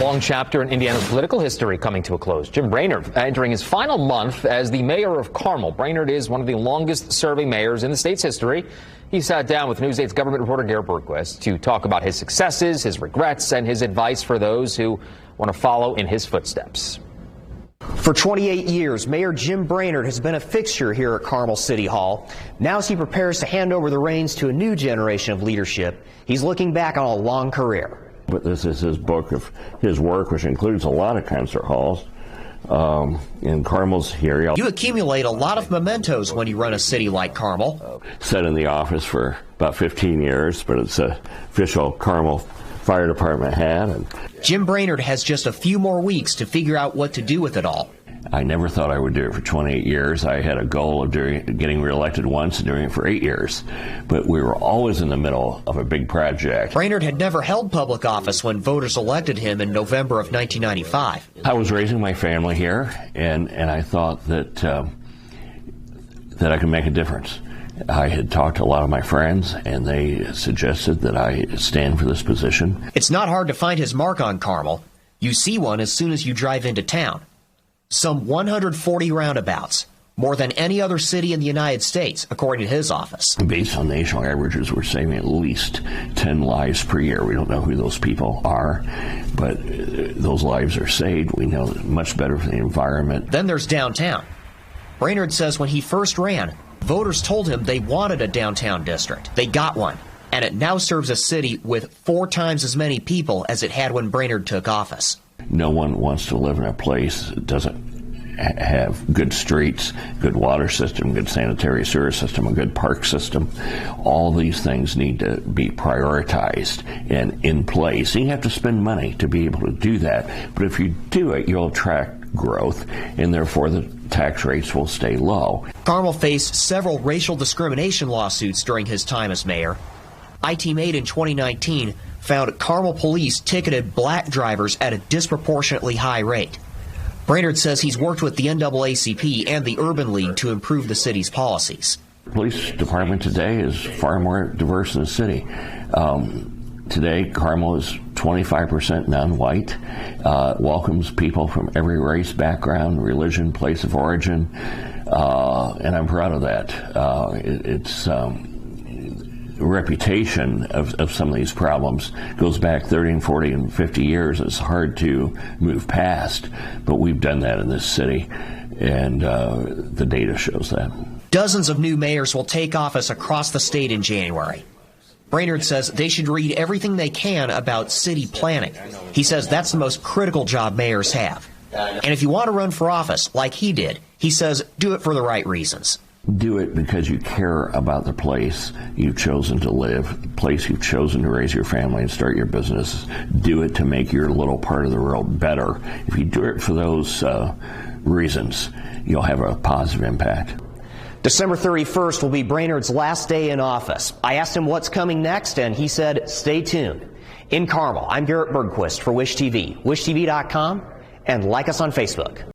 Long chapter in Indiana's political history coming to a close. Jim Brainard entering his final month as the mayor of Carmel. Brainard is one of the longest serving mayors in the state's history. He sat down with News 8's government reporter Garrett Bergquist to talk about his successes, his regrets, and his advice for those who want to follow in his footsteps. For 28 years, Mayor Jim Brainard has been a fixture here at Carmel City Hall. Now as he prepares to hand over the reins to a new generation of leadership, he's looking back on a long career. But this is his book of his work, which includes a lot of concert halls in Carmel's area. You accumulate a lot of mementos when you run a city like Carmel. Sat in the office for about 15 years, but it's an official Carmel Fire Department hat. And Jim Brainard has just a few more weeks to figure out what to do with it all. I never thought I would do it for 28 years. I had a goal of getting reelected once and doing it for 8 years. But we were always in the middle of a big project. Brainard had never held public office when voters elected him in November of 1995. I was raising my family here, and I thought that I could make a difference. I had talked to a lot of my friends, and they suggested that I stand for this position. It's not hard to find his mark on Carmel. You see one as soon as you drive into town. Some 140 roundabouts, more than any other city in the United States, according to his office. Based on national averages, we're saving at least 10 lives per year. We don't know who those people are, but those lives are saved. We know much better for the environment. Then there's downtown. Brainard says when he first ran, voters told him they wanted a downtown district. They got one, and it now serves a city with 4 times as many people as it had when Brainard took office. No one wants to live in a place that doesn't have good streets, good water system, good sanitary sewer system, a good park system. All these things need to be prioritized and in place. And you have to spend money to be able to do that. But if you do it, you'll attract growth, and therefore the tax rates will stay low. Carmel faced several racial discrimination lawsuits during his time as mayor. IT8 in 2019 found Carmel police ticketed black drivers at a disproportionately high rate. Brainard says he's worked with the NAACP and the Urban League to improve the city's policies. The police department today is far more diverse in the city. Today, Carmel is 25% non-white, welcomes people from every race, background, religion, place of origin, and I'm proud of that. It's reputation of some of these problems goes back 30 and 40 and 50 years. It's hard to move past, but we've done that in this city, and the data shows that. Dozens of new mayors will take office across the state in January. Brainard says they should read everything they can about city planning. He says that's the most critical job mayors have. And if you want to run for office like he did, he says do it for the right reasons. Do it because you care about the place you've chosen to live, the place you've chosen to raise your family and start your business. Do it to make your little part of the world better. If you do it for those reasons, you'll have a positive impact. December 31st will be Brainard's last day in office. I asked him what's coming next, and he said, stay tuned. In Carmel, I'm Garrett Bergquist for Wish TV, wishtv.com, and like us on Facebook.